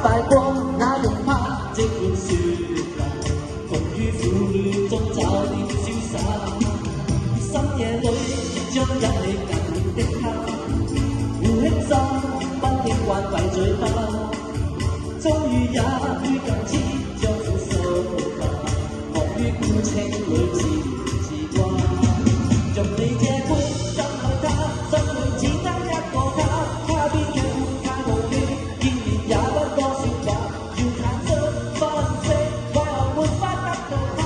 大過那用他即管說吧，窮於苦戀中找點瀟灑。深夜裏將引你近的他，互輕心不應慣閉嘴巴，終於也於近似將苦訴吧，莫於孤清裏自憐自掛。用你這杯深愛他，心裏只得一個他，他邊境他無怨，見面也不多說話，要坦率分析，為何沒法得到他，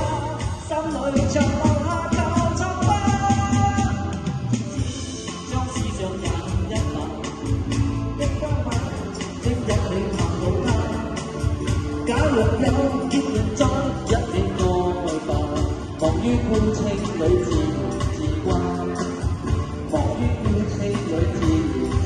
心裏長留下舊創疤。將思想引一流，的關係即日你談到他，假若有結論再一起愛吧，忙於孤清裏自憐自掛，忙於孤清裏自憐。